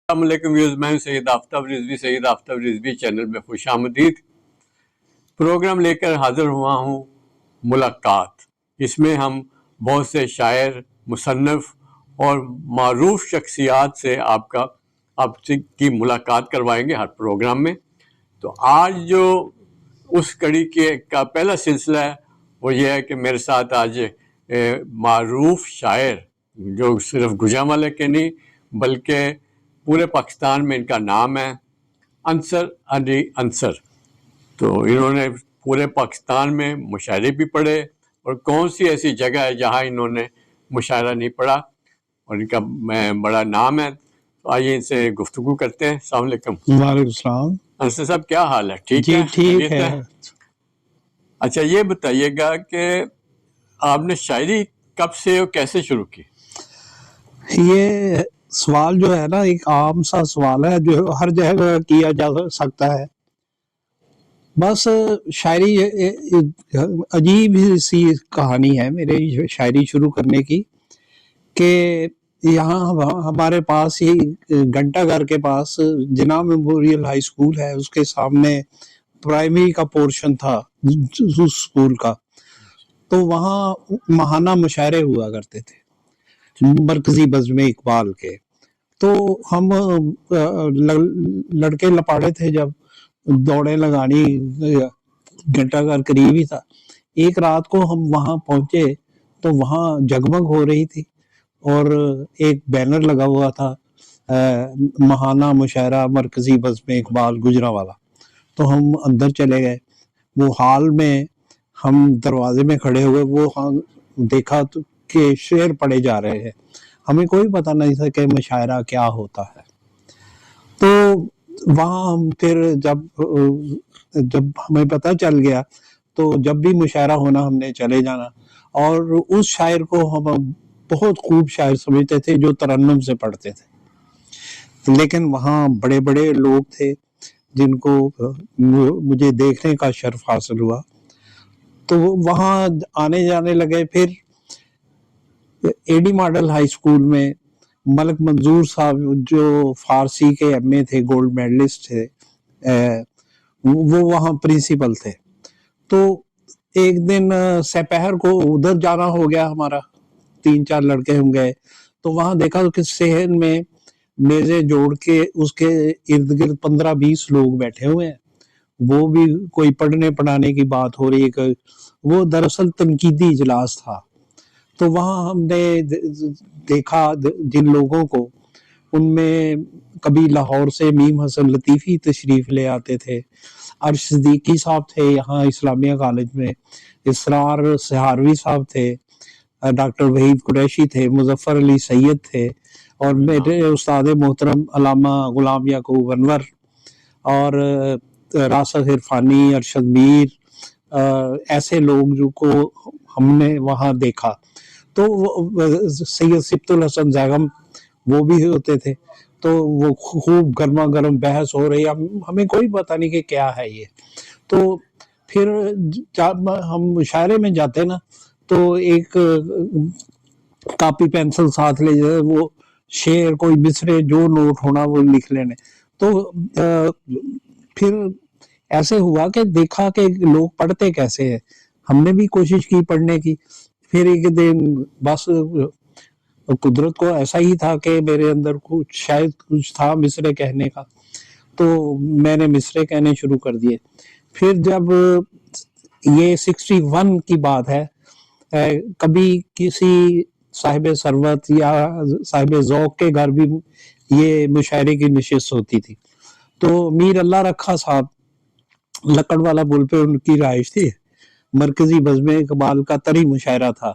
السلام علیکم ویوز، میں ہوں سید آفتاب رضوی، سید آفتاب رضوی چینل میں خوش آمدید۔ پروگرام لے کر حاضر ہوا ہوں ملاقات۔ اس میں ہم بہت سے شاعر، مصنف اور معروف شخصیات سے آپ کی ملاقات کروائیں گے ہر پروگرام میں۔ تو آج جو اس کڑی کا پہلا سلسلہ ہے وہ یہ ہے کہ میرے ساتھ آج معروف شاعر جو صرف گوجرانوالے کے نہیں بلکہ پورے پاکستان میں ان کا نام ہے، انصر علی انصر۔ تو انہوں نے پورے پاکستان میں مشاعرے بھی پڑھے، اور کون سی ایسی جگہ ہے جہاں انہوں نے مشاعرہ نہیں پڑھا، اور ان کا بڑا نام ہے۔ تو آئیے ان سے گفتگو کرتے ہیں۔ السلام علیکم۔ وعلیکم السلام۔ انصر صاحب کیا حال ہے؟ ٹھیک ہے؟ جی ٹھیک ہے۔ اچھا یہ بتائیے گا کہ آپ نے شاعری کب سے اور کیسے شروع کی؟ یہ سوال جو ہے نا ایک عام سا سوال ہے جو ہر جگہ کیا جا سکتا ہے۔ بس شاعری عجیب سی کہانی ہے میرے شاعری شروع کرنے کی، کہ یہاں ہمارے پاس ہی گھنٹہ گھر کے پاس جناح میموریل ہائی اسکول ہے، اس کے سامنے پرائمری کا پورشن تھا اس اسکول کا، تو وہاں ماہانہ مشاعرے ہوا کرتے تھے مرکزی بزم اقبال کے۔ تو ہم لڑکے لپاڑے تھے، جب دوڑیں لگانی، گھنٹہ گھر قریب ہی تھا۔ ایک رات کو ہم وہاں پہنچے تو وہاں جگمگ ہو رہی تھی، اور ایک بینر لگا ہوا تھا ماہانہ مشاعرہ مرکزی بزم اقبال گوجرانوالہ۔ تو ہم اندر چلے گئے، وہ ہال میں ہم دروازے میں کھڑے ہوئے، وہ دیکھا تو کہ شعر پڑھے جا رہے ہیں، ہمیں کوئی پتہ نہیں تھا کہ مشاعرہ کیا ہوتا ہے۔ تو وہاں ہم پھر جب ہمیں پتہ چل گیا تو جب بھی مشاعرہ ہونا ہم نے چلے جانا، اور اس شاعر کو ہم بہت خوب شاعر سمجھتے تھے جو ترنم سے پڑھتے تھے۔ لیکن وہاں بڑے بڑے لوگ تھے جن کو مجھے دیکھنے کا شرف حاصل ہوا، تو وہاں آنے جانے لگے۔ پھر اے ڈی ماڈل ہائی اسکول میں ملک منظور صاحب جو فارسی کے ایم اے تھے، گولڈ میڈلسٹ تھے، وہ وہاں پرنسپل تھے۔ تو ایک دن سپہر کو ادھر جانا ہو گیا، ہمارا 3-4 لڑکے ہم گئے، تو وہاں دیکھا کہ صحن میں میزیں جوڑ کے اس کے ارد گرد 15-20 لوگ بیٹھے ہوئے ہیں، وہ بھی کوئی پڑھنے پڑھانے کی بات ہو رہی ہے کہ وہ دراصل تنقیدی اجلاس تھا۔ تو وہاں ہم نے دیکھا جن لوگوں کو، ان میں کبھی لاہور سے میم حسن لطیفی تشریف لے آتے تھے، عرش صدیقی صاحب تھے یہاں اسلامیہ کالج میں، اسرار سہاروی صاحب تھے، ڈاکٹر وحید قریشی تھے، مظفر علی سید تھے، اور میرے استاد محترم علامہ غلام یعقوب انور، اور راسخ عرفانی، ارشد میر، ایسے لوگ جو کو ہم نے وہاں دیکھا۔ تو سید سبط الحسن زیغم وہ بھی ہوتے تھے، تو وہ خوب گرما گرم بحث ہو رہی، ہمیں کوئی پتہ نہیں کہ کیا ہے یہ۔ تو پھر جب ہم مشاعرے میں جاتے نا تو ایک کاپی پینسل ساتھ لے جائے، وہ شعر کوئی مصرے جو نوٹ ہونا وہ لکھ لینے۔ تو پھر ایسے ہوا کہ دیکھا کہ لوگ پڑھتے کیسے ہیں، ہم نے بھی کوشش کی پڑھنے کی۔ پھر ایک دن بس قدرت کو ایسا ہی تھا کہ میرے اندر شاید کچھ تھا مصرے کہنے کا، تو میں نے مصرے کہنے شروع کر دیے۔ پھر جب یہ 61 کی بات ہے، کبھی کسی صاحب ثروت یا صاحب ذوق کے گھر بھی یہ مشاعرے کی نشست ہوتی تھی۔ تو میر اللہ رکھا صاحب لکڑ والا پل پہ ان کی رہائش تھی، مرکزی بزم اقبال کا طری مشاعرہ تھا۔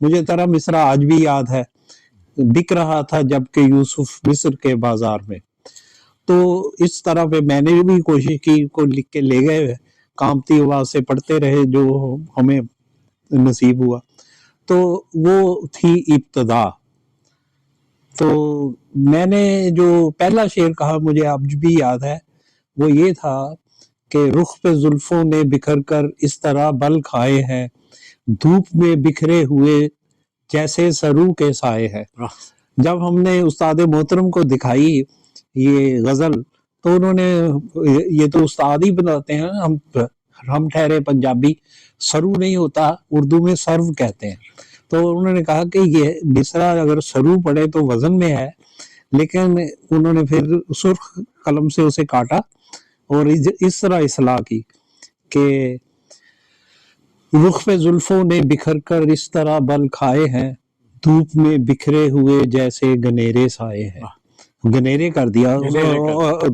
مجھے طرح مصرع آج بھی یاد ہے، بک رہا تھا جب کہ یوسف مصر کے بازار میں۔ تو اس طرح پہ میں نے بھی کوشش کی، کو لکھ کے لے گئے، کامتی آواز سے پڑھتے رہے جو ہمیں نصیب ہوا۔ تو وہ تھی ابتدا۔ تو میں نے جو پہلا شعر کہا مجھے اب بھی یاد ہے، وہ یہ تھا کہ رخ پہ زلفوں نے بکھر کر اس طرح بل کھائے ہیں، دھوپ میں بکھرے ہوئے جیسے سرو کے سائے ہیں۔ جب ہم نے استاد محترم کو دکھائی یہ غزل، تو انہوں نے یہ تو استاد ہی بتاتے ہیں، ہم ٹھہرے پنجابی، سرو نہیں ہوتا اردو میں سرو کہتے ہیں، تو انہوں نے کہا کہ یہ مصرع اگر سرو پڑے تو وزن میں ہے، لیکن انہوں نے پھر سرخ قلم سے اسے کاٹا اور اس طرح اصلاح کی کہ رخ پہ زلفوں نے بکھر کر اس طرح بل کھائے ہیں، دھوپ میں بکھرے ہوئے جیسے گنیرے سائے ہیں، گنیرے کر دیا،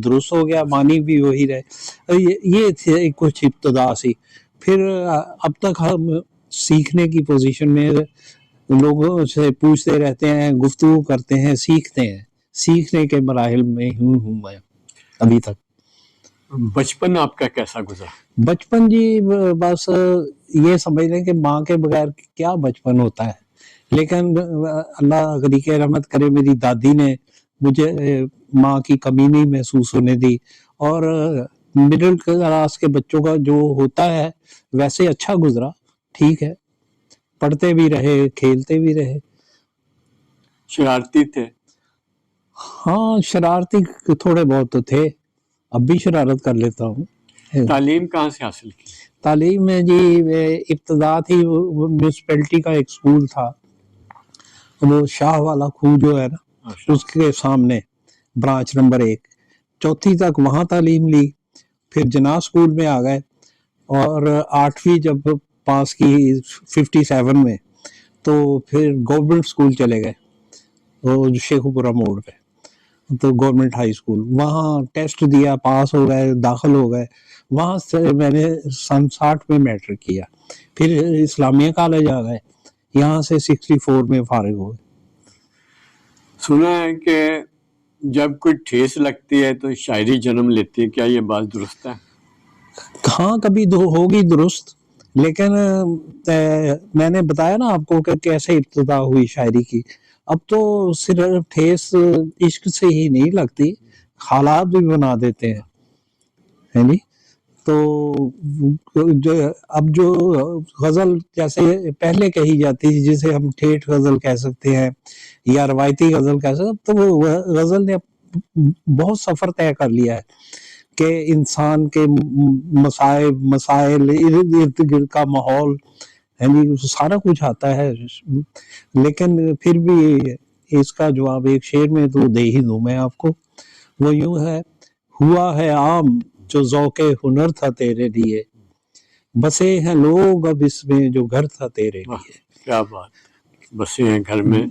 درست ہو گیا، معنی بھی وہی رہے۔ یہ تھے کچھ ابتدا سی، پھر اب تک ہم سیکھنے کی پوزیشن میں لوگوں سے پوچھتے رہتے ہیں، گفتگو کرتے ہیں، سیکھتے ہیں، سیکھنے کے مراحل میں ہوں میں ابھی تک۔ بچپن آپ کا کیسا گزرا؟ بچپن جی بس یہ سمجھ لیں کہ ماں کے بغیر کیا بچپن ہوتا ہے، لیکن اللہ غریق رحمت کرے، میری دادی نے مجھے ماں کی کمی نہیں محسوس ہونے دی، اور مڈل کلاس کے بچوں کا جو ہوتا ہے ویسے اچھا گزرا، ٹھیک ہے، پڑھتے بھی رہے، کھیلتے بھی رہے۔ شرارتی تھے؟ ہاں شرارتی تھوڑے بہت تو تھے، اب بھی شرارت کر لیتا ہوں۔ تعلیم کہاں سے حاصل کی؟ تعلیم میں جی ابتدا تھی، میونسپلٹی کا ایک اسکول تھا، وہ شاہ والا کھو جو ہے نا اس کے سامنے، برانچ نمبر 1، چوتھی تک وہاں تعلیم لی، پھر جناح اسکول میں آ گئے، اور 8ویں جب پاس کی 57 میں تو پھر گورنمنٹ اسکول چلے گئے، وہ شیخو پورہ موڑ پہ، تو گورنمنٹ ہائی اسکول، وہاں ٹیسٹ دیا، پاس ہو گئے، داخل ہو گئے، وہاں سے میں نے سن 60 میں میٹرک کیا، پھر اسلامیہ کالج آ گئے، یہاں سے 64 میں فارغ ہوئے۔ سنا ہے کہ جب کوئی ٹھیس لگتی ہے تو شاعری جنم لیتی ہے، کیا یہ بات درست ہے؟ ہاں کبھی ہوگی درست، لیکن میں نے بتایا نا آپ کو کہ کیسے ابتدا ہوئی شاعری کی، اب تو صرف ٹھیس عشق سے ہی نہیں لگتی، حالات بھی بنا دیتے ہیں، ہے نہیں؟ تو اب جو غزل جیسے پہلے کہی جاتی تھی، جسے ہم ٹھیٹھ غزل کہہ سکتے ہیں یا روایتی غزل کہہ سکتے ہیں، تو وہ غزل نے بہت سفر طے کر لیا ہے کہ انسان کے مسائل، ارد گرد کا ماحول، یعنی سارا کچھ آتا ہے، لیکن پھر بھی اس کا جواب ایک شعر میں تو دے ہی دوں میں آپ کو، وہ یوں ہے: ہوا ہے عام جو ذوق ہنر تھا تیرے لیے، بسے ہیں لوگ اب اس میں جو گھر تھا تیرے لیے۔ کیا بات، بسے ہیں گھر میں،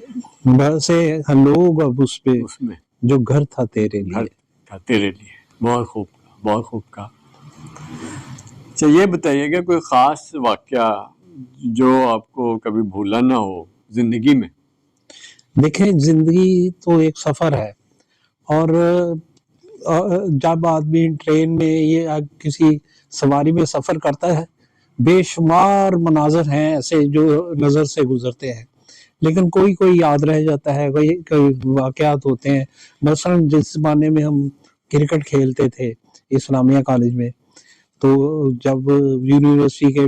بسے ہیں لوگ اب اس پہ اس میں جو گھر تھا تیرے لیے۔ گھر تھا تیرے لیے، بہت خوب کہا، بہت خوب کہا۔ اچھا یہ بتائیے گا کوئی خاص واقعہ جو آپ کو کبھی بھولا نہ ہو زندگی میں؟ دیکھیں زندگی تو ایک سفر ہے، اور جب آدمی ٹرین میں یا کسی سواری میں سفر کرتا ہے، بے شمار مناظر ہیں ایسے جو نظر سے گزرتے ہیں، لیکن کوئی یاد رہ جاتا ہے، کوئی واقعات ہوتے ہیں۔ مثلا جس زمانے میں ہم کرکٹ کھیلتے تھے اسلامیہ کالج میں، تو جب یونیورسٹی کے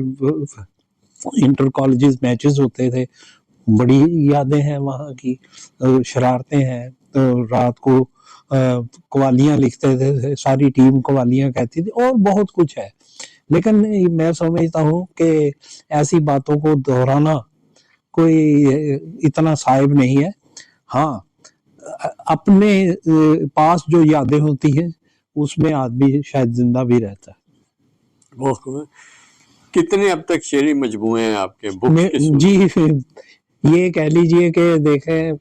انٹر کالجز میچز ہوتے تھے، بڑی یادیں ہیں وہاں کی، شرارتیں ہیں، تو رات کو قوالیاں لکھتے تھے، ساری ٹیم قوالیاں کہتی تھی، اور بہت کچھ ہے، لیکن میں سمجھتا ہوں کہ ایسی باتوں کو دہرانا کوئی اتنا صائب نہیں ہے۔ ہاں اپنے پاس جو یادیں ہوتی ہیں اس میں آدمی شاید زندہ بھی رہتا ہے۔ بہت خوب۔ کتنے اب تک شعری مجموعے ہیں آپ کے؟ جی یہ کہہ لیجئے کہ دیکھیں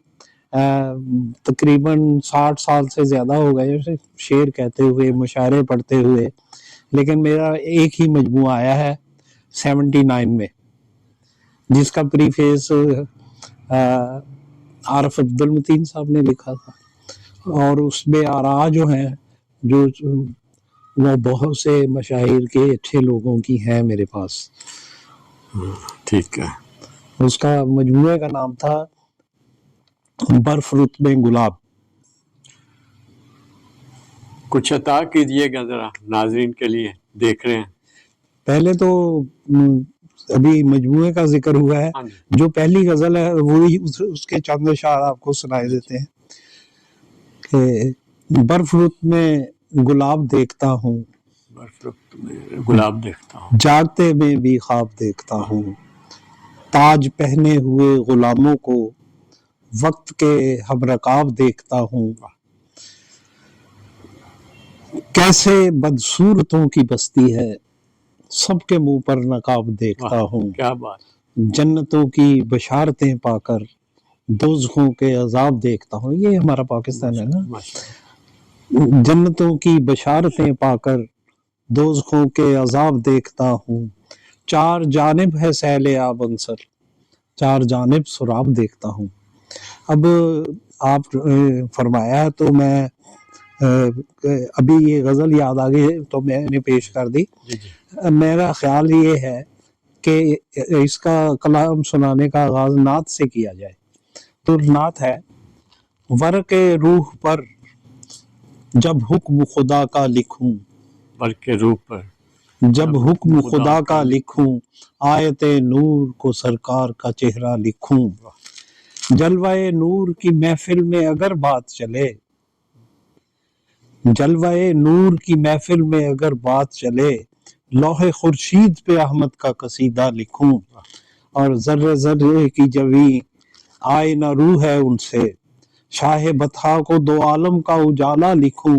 تقریباً 60 سال سے زیادہ ہو گئے شعر کہتے ہوئے، مشاعرے پڑھتے ہوئے، لیکن میرا ایک ہی مجموعہ آیا ہے 79 میں، جس کا پریفیس عارف عبد المتین صاحب نے لکھا تھا، اور اس میں آراء جو ہیں جو وہ بہت سے مشاہیر کے اچھے لوگوں کی ہیں میرے پاس۔ ٹھیک ہے۔ اس کا مجموعے کا نام تھا برف رت میں گلاب۔ کچھ عطا کیجئے گا ذرا ناظرین کے لیے، دیکھ رہے ہیں۔ پہلے تو ابھی مجموعے کا ذکر ہوا ہے، جو پہلی غزل ہے وہی اس کے چند اشعار آپ کو سنائے دیتے ہیں کہ برف رت میں گلاب دیکھتا ہوں، برف رخت میں گلاب دیکھتا ہوں، جاگتے میں بھی خواب دیکھتا ہوں، تاج پہنے ہوئے غلاموں کو وقت کے ہم رکاب دیکھتا ہوں، کیسے بدصورتوں کی بستی ہے، سب کے منہ پر نقاب دیکھتا ہوں، کیا بات، جنتوں کی بشارتیں پا کر دوزخوں کے عذاب دیکھتا ہوں. یہ ہمارا پاکستان ہے نا. ماشاء اللہ. جنتوں کی بشارتیں پا کر دوزخوں کے عذاب دیکھتا ہوں، چار جانب ہے سیل آب عنصر، چار جانب سراب دیکھتا ہوں. اب آپ فرمایا تو میں ابھی یہ غزل یاد آ گئی تو میں نے پیش کر دی. میرا خیال یہ ہے کہ اس کا کلام سنانے کا آغاز نعت سے کیا جائے. تو نعت ہے: ورق روح پر جب حکم خدا کا لکھوں، ورق روح پر جب حکم خدا کا لکھوں، آیت نور کو سرکار کا چہرہ لکھوں، جلوہ نور کی محفل میں اگر بات چلے، جلوہ نور کی محفل میں اگر بات چلے، لوح خورشید پہ احمد کا قصیدہ لکھوں، اور ذرے ذرے کی جویں آئے نہ روح ہے ان سے، شاہ بطحا کو دو عالم کا اجالا لکھوں،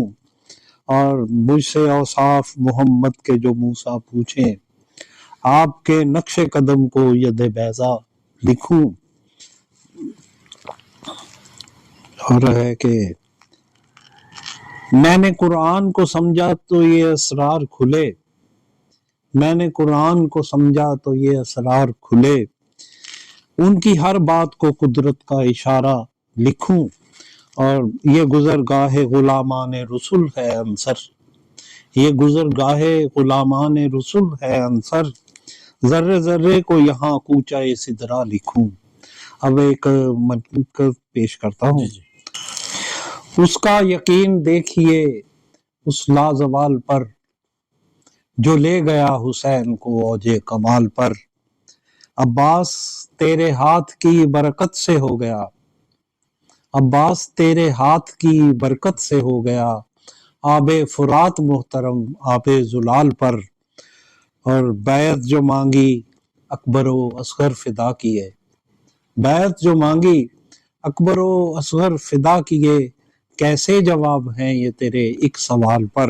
اور مجھ سے اوصاف محمد کے جو موسیٰ پوچھیں، آپ کے نقش قدم کو ید بیضا لکھوں. اور ہے کہ میں نے قرآن کو سمجھا تو یہ اسرار کھلے، میں نے قرآن کو سمجھا تو یہ اسرار کھلے، ان کی ہر بات کو قدرت کا اشارہ لکھوں، اور یہ گزرگاہ غلامان رسول ہے عنصر، یہ گزرگاہ غلامان رسول ہے عنصر، ذرے ذرے کو یہاں کوچہ سدرا لکھوں. اب ایک منقب پیش کرتا ہوں. اس کا یقین دیکھیے اس لازوال پر، جو لے گیا حسین کو اوج کمال پر، عباس تیرے ہاتھ کی برکت سے ہو گیا، عباس تیرے ہاتھ کی برکت سے ہو گیا، آب فرات محترم آب زلال پر، اور بیعت جو مانگی اکبر و اصغر فدا کیے، بیعت جو مانگی اکبر و اصغر فدا کیے، کیسے جواب ہیں یہ تیرے ایک سوال پر،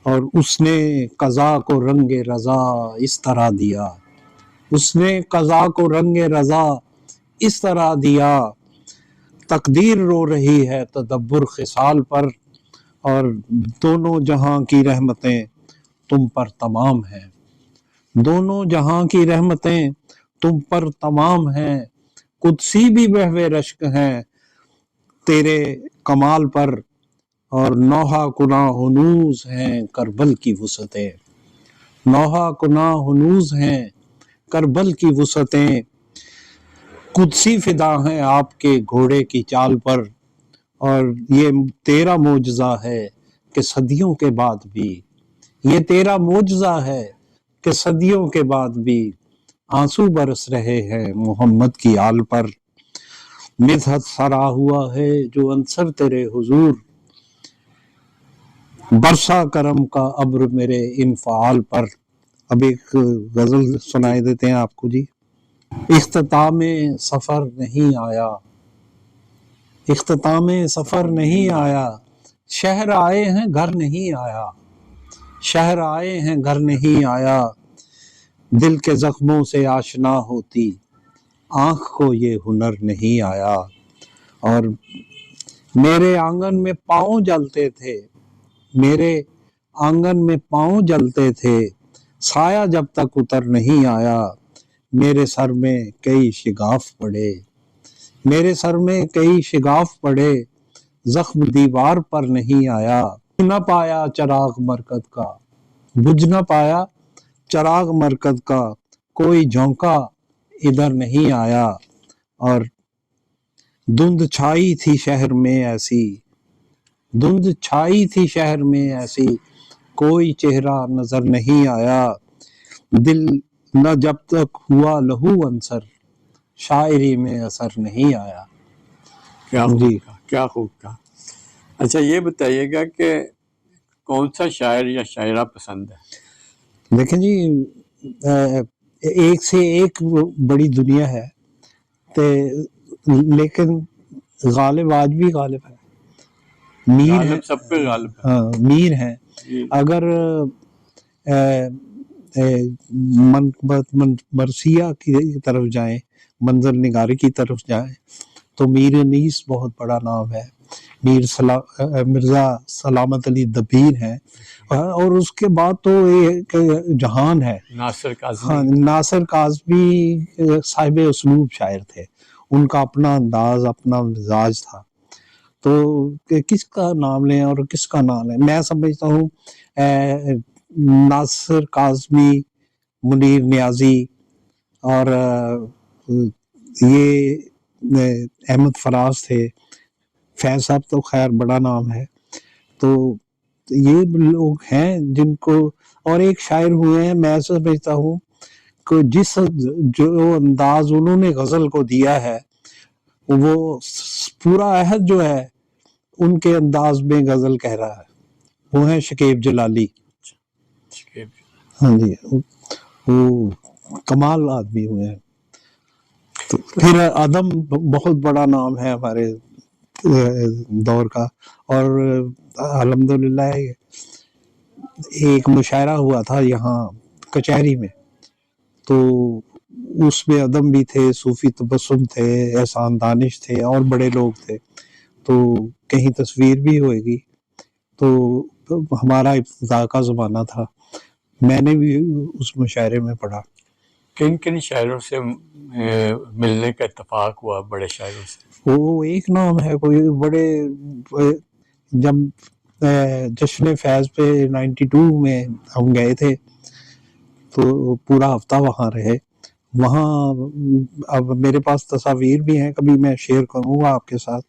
اور اس نے قضا کو رنگ رضا اس طرح دیا، اس نے قضا کو رنگ رضا اس طرح دیا، تقدیر رو رہی ہے تدبر خصال پر، اور دونوں جہاں کی رحمتیں تم پر تمام ہیں، دونوں جہاں کی رحمتیں تم پر تمام ہیں، قدسی بھی بہوے رشک ہیں تیرے کمال پر، اور نوحہ کناں ہنوز ہیں کربل کی وسعتیں، نوحہ کناں ہنوز ہیں کربل کی وسعتیں، قدسی فدا ہیں آپ کے گھوڑے کی چال پر، اور یہ تیرا معجزہ ہے کہ صدیوں کے بعد بھی، یہ تیرا معجزہ ہے کہ صدیوں کے بعد بھی آنسو برس رہے ہیں محمد کی آل پر، مدحت سرا ہوا ہے جو عنصر تیرے حضور، برسا کرم کا ابر میرے انفعال پر. اب ایک غزل سنائے دیتے ہیں آپ کو جی. اختتام سفر نہیں آیا، اختتام سفر نہیں آیا، شہر آئے ہیں گھر نہیں آیا، شہر آئے ہیں گھر نہیں آیا، دل کے زخموں سے آشنا ہوتی آنکھ کو یہ ہنر نہیں آیا، اور میرے آنگن میں پاؤں جلتے تھے، میرے آنگن میں پاؤں جلتے تھے، سایہ جب تک اتر نہیں آیا، میرے سر میں کئی شگاف پڑے، میرے سر میں کئی شگاف پڑے، زخم دیوار پر نہیں آیا، نہ پایا چراغ مرکز کا، بجھ نہ پایا چراغ مرکز کا، کوئی جھونکا ادھر نہیں آیا، اور دھند چھائی تھی شہر میں ایسی، دھند چھائی تھی شہر میں ایسی، کوئی چہرہ نظر نہیں آیا، دل نہ جب تک ہوا لہو عنصر، شاعری میں اثر نہیں آیا. کیا خوب جی کہا، کیا خوب کہا. اچھا یہ بتائیے گا کہ کون سا شاعر یا شاعرہ پسند ہے؟ دیکھیں جی، ایک سے ایک بڑی دنیا ہے لیکن غالب آج بھی غالب ہے، میر ہے، غالب سب پہ غالب ہے. ہاں میر ہے. اگر مرثیہ کی طرف جائیں، منظر نگاری کی طرف جائیں تو میر انیس بہت بڑا نام ہے، مرزا سلامت علی دبیر ہے، اور اس کے بعد تو ایک جہان ہے، ناصر کاظمی. ہاں ناصر کاظمی صاحب اسلوب شاعر تھے، ان کا اپنا انداز، اپنا مزاج تھا. تو کس کا نام لیں اور کس کا نام لیں؟ میں سمجھتا ہوں ناصر کاظمی، منیر نیازی، اور یہ احمد فراز تھے، فیض صاحب تو خیر بڑا نام ہے. تو یہ لوگ ہیں جن کو، اور ایک شاعر ہوئے ہیں میں سمجھتا ہوں کہ جو انداز انہوں نے غزل کو دیا ہے وہ پورا عہد جو ہے ان کے انداز میں غزل کہہ رہا ہے، وہ ہیں شکیب جلالی. ہاں جی، وہ کمال آدمی ہوئے ہیں. تو پھر ادم بہت بڑا نام ہے ہمارے دور کا، اور الحمدللہ ایک مشاعرہ ہوا تھا یہاں کچہری میں، تو اس میں ادم بھی تھے، صوفی تبسم تھے، احسان دانش تھے، اور بڑے لوگ تھے. تو کہیں تصویر بھی ہوئے گی. تو ہمارا ابتدا کا زمانہ تھا، میں نے بھی اس مشاعرے میں پڑھا. کن کن شاعروں سے ملنے کا اتفاق ہوا؟ بڑے شاعروں سے وہ ایک نام ہے کوئی بڑے، جب جشن فیض پہ 92 میں ہم گئے تھے تو پورا ہفتہ وہاں رہے. وہاں اب میرے پاس تصاویر بھی ہیں، کبھی میں شیئر کروں گا آپ کے ساتھ.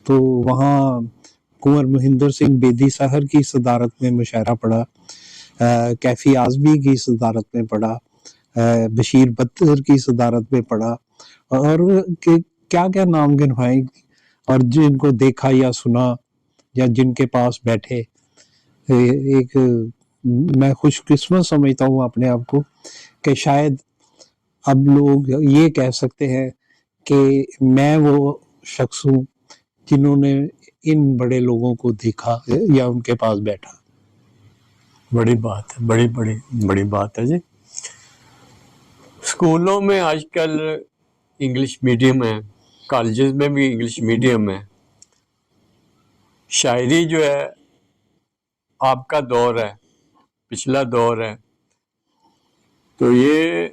تو وہاں کنور مہندر سنگھ بیدی سحر کی صدارت میں مشاعرہ پڑھا، کیفی اعظمی کی صدارت میں پڑھا، بشیر بدر کی صدارت میں پڑھا، اور کیا کیا نام گنوائیں، اور جن کو دیکھا یا سنا یا جن کے پاس بیٹھے. ایک میں خوش قسمت سمجھتا ہوں اپنے آپ کو کہ شاید اب لوگ یہ کہہ سکتے ہیں کہ میں وہ شخص ہوں جنہوں نے ان بڑے لوگوں کو دیکھا یا ان کے پاس بیٹھا. بڑی بات ہے، بڑی بات ہے جی. اسکولوں میں آج کل انگلش میڈیم ہے، کالجز میں بھی انگلش میڈیم ہے. شاعری جو ہے آپ کا دور ہے، پچھلا دور ہے، تو یہ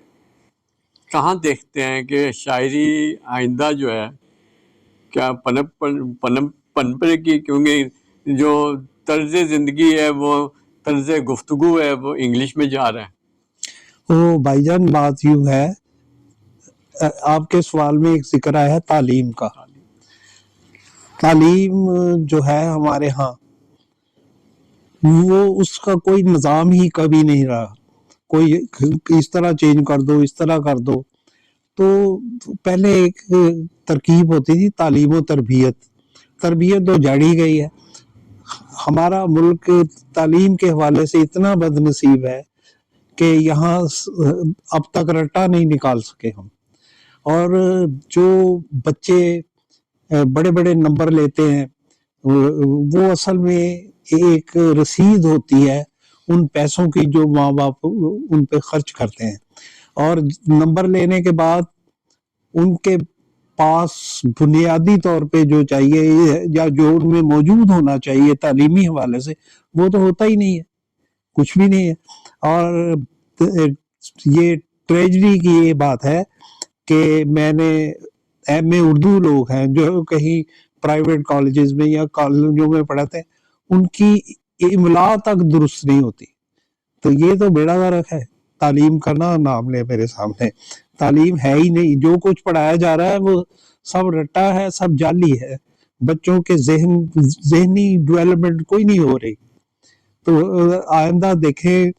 کہاں دیکھتے ہیں کہ شاعری آئندہ جو ہے کیا پنپے کی؟ کیونکہ جو طرز زندگی ہے، وہ طرز گفتگو ہے، وہ انگلش میں جا رہا ہے. وہ بھائی جان بات یوں ہے، آپ کے سوال میں ایک ذکر آیا ہے تعلیم کا. تعلیم جو ہے ہمارے ہاں، وہ اس کا کوئی نظام ہی کبھی نہیں رہا. کوئی اس طرح چینج کر دو، اس طرح کر دو. تو پہلے ایک ترکیب ہوتی تھی تعلیم و تربیت. تربیت تو جڑ ہی گئی ہے. ہمارا ملک تعلیم کے حوالے سے اتنا بد نصیب ہے کہ یہاں اب تک رٹا نہیں نکال سکے ہم. اور جو بچے بڑے بڑے نمبر لیتے ہیں وہ اصل میں ایک رسید ہوتی ہے ان پیسوں کی جو ماں باپ ان پہ خرچ کرتے ہیں. اور نمبر لینے کے بعد ان کے پاس بنیادی طور پہ جو چاہیے یا جو ان میں موجود ہونا چاہیے تعلیمی حوالے سے، وہ تو ہوتا ہی نہیں ہے، کچھ بھی نہیں ہے. اور یہ ٹریجڈی کی یہ بات ہے کہ میں نے ایم اے اردو لوگ ہیں جو کہیں پرائیویٹ کالجز میں یا کالجوں میں پڑھاتے ہیں، ان کی املا تک درست نہیں ہوتی. تو یہ تو بیڑا غرق ہے. تعلیم کرنا نام لے میرے سامنے، تعلیم ہے ہی نہیں. جو کچھ پڑھایا جا رہا ہے وہ سب رٹا ہے، سب جعلی ہے. بچوں کے ذہنی ڈیولپمنٹ کوئی نہیں ہو رہی. تو آئندہ دیکھیں،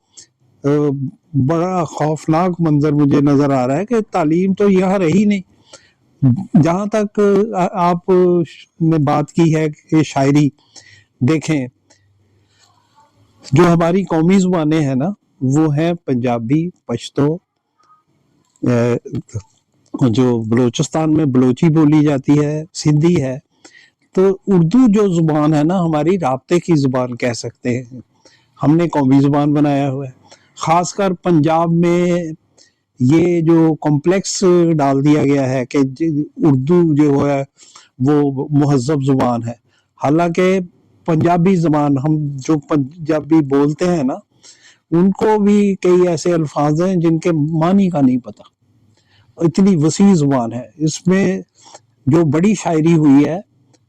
بڑا خوفناک منظر مجھے نظر آ رہا ہے کہ تعلیم تو یہاں رہی نہیں. جہاں تک آپ نے بات کی ہے کہ شاعری، دیکھیں جو ہماری قومی زبانیں ہیں نا وہ ہیں پنجابی، پشتو، جو بلوچستان میں بلوچی بولی جاتی ہے، سندھی ہے. تو اردو جو زبان ہے نا ہماری رابطے کی زبان کہہ سکتے ہیں، ہم نے قومی زبان بنایا ہوا ہے. خاص کر پنجاب میں یہ جو کمپلیکس ڈال دیا گیا ہے کہ اردو جو ہے وہ مہذب زبان ہے، حالانکہ پنجابی زبان ہم جو پنجابی بولتے ہیں نا ان کو بھی کئی ایسے الفاظ ہیں جن کے معنی کا نہیں پتہ. اتنی وسیع زبان ہے، اس میں جو بڑی شاعری ہوئی ہے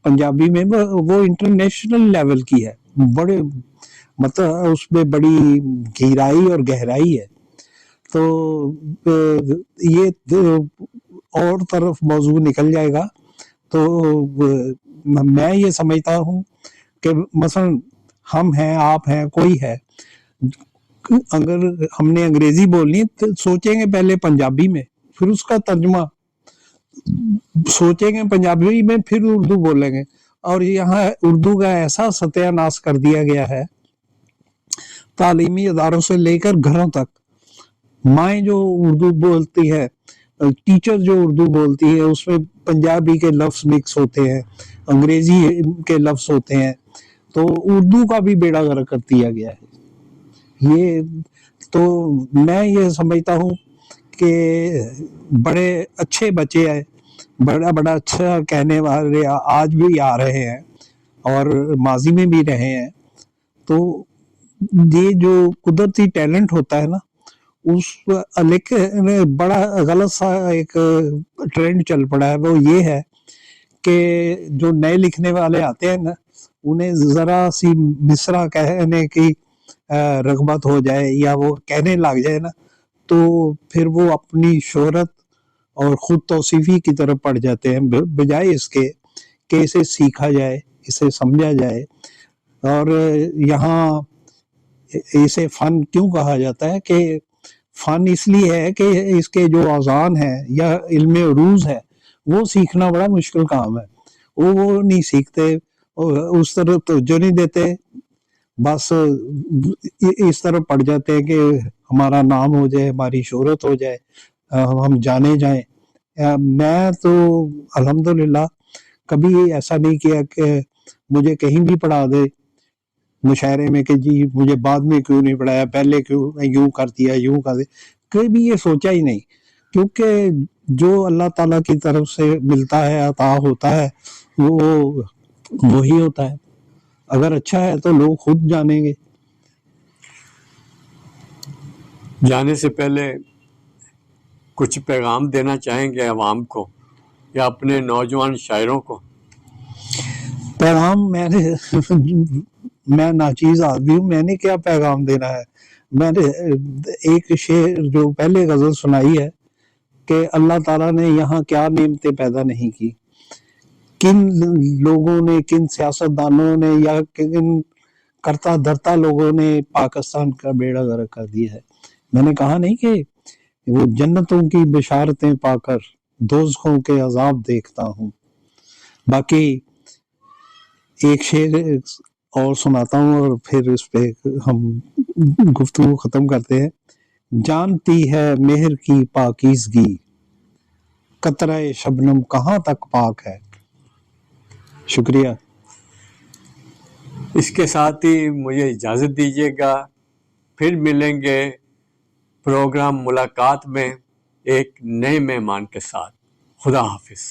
پنجابی میں وہ انٹرنیشنل لیول کی ہے، بڑے مطلب اس میں بڑی گہرائی اور گہرائی ہے. تو یہ اور طرف موضوع نکل جائے گا. تو میں یہ سمجھتا ہوں کہ مثلا ہم ہیں، آپ ہیں، کوئی ہے، اگر ہم نے انگریزی بولنی تو سوچیں گے پہلے پنجابی میں، پھر اس کا ترجمہ سوچیں گے پنجابی میں، پھر اردو بولیں گے. اور یہاں اردو کا ایسا ستیہ ناش کر دیا گیا ہے تعلیمی اداروں سے لے کر گھروں تک. مائیں جو اردو بولتی ہے، ٹیچر جو اردو بولتی ہے، اس میں پنجابی کے لفظ مکس ہوتے ہیں، انگریزی کے لفظ ہوتے ہیں، تو اردو کا بھی بیڑا غرق کر دیا گیا ہے. یہ تو میں یہ سمجھتا ہوں کہ بڑے اچھے بچے ہیں، بڑا بڑا اچھا کہنے والے آج بھی آ رہے ہیں اور ماضی میں بھی رہے ہیں. تو یہ جو قدرتی ٹیلنٹ ہوتا ہے نا اس بڑا غلط سا ایک ٹرینڈ چل پڑا ہے، وہ یہ ہے کہ جو نئے لکھنے والے آتے ہیں نا انہیں ذرا سی مصرع کہنے کی رغبت ہو جائے یا وہ کہنے لگ جائے نا تو پھر وہ اپنی شہرت اور خود توصیفی کی طرف پڑ جاتے ہیں، بجائے اس کے کہ اسے سیکھا جائے، اسے سمجھا جائے. اور یہاں اسے فن کیوں کہا جاتا ہے کہ فن اس لیے ہے کہ اس کے جو اوزان ہیں یا علم عروض ہے وہ سیکھنا بڑا مشکل کام ہے. وہ نہیں سیکھتے، اس طرح توجہ نہیں دیتے، بس اس طرح پڑ جاتے ہیں کہ ہمارا نام ہو جائے، ہماری شہرت ہو جائے، ہم جانے جائیں. میں تو الحمدللہ کبھی ایسا نہیں کیا کہ مجھے کہیں بھی پڑھا دے مشاعرے میں کہ جی مجھے بعد میں کیوں نہیں پڑھایا، پہلے کیوں یوں کر دیا، یوں کر دیا، کبھی یہ سوچا ہی نہیں. کیونکہ جو اللہ تعالیٰ کی طرف سے ملتا ہے، عطا ہوتا ہے، وہ وہی ہوتا ہے. اگر اچھا ہے تو لوگ خود جانیں گے. جانے سے پہلے کچھ پیغام دینا چاہیں گے عوام کو یا اپنے نوجوان شاعروں کو؟ پیغام میں ناچیز آدمی ہوں، میں نے کیا پیغام دینا ہے. میں نے ایک شعر جو پہلے غزل سنائی ہے کہ اللہ تعالیٰ نے یہاں کیا نعمتیں پیدا نہیں کی، کن لوگوں نے، کن سیاستدانوں نے یا کن کرتا دھرتا لوگوں نے پاکستان کا بیڑا غرق کر دیا ہے. میں نے کہا نہیں کہ وہ جنتوں کی بشارتیں پا کر دوزخوں کے عذاب دیکھتا ہوں. باقی ایک شعر اور سناتا ہوں اور پھر اس پہ ہم گفتگو ختم کرتے ہیں. جانتی ہے مہر کی پاکیزگی، قطرہ شبنم کہاں تک پاک ہے. شکریہ. اس کے ساتھ ہی مجھے اجازت دیجیے گا، پھر ملیں گے پروگرام ملاقات میں ایک نئے مہمان کے ساتھ. خدا حافظ.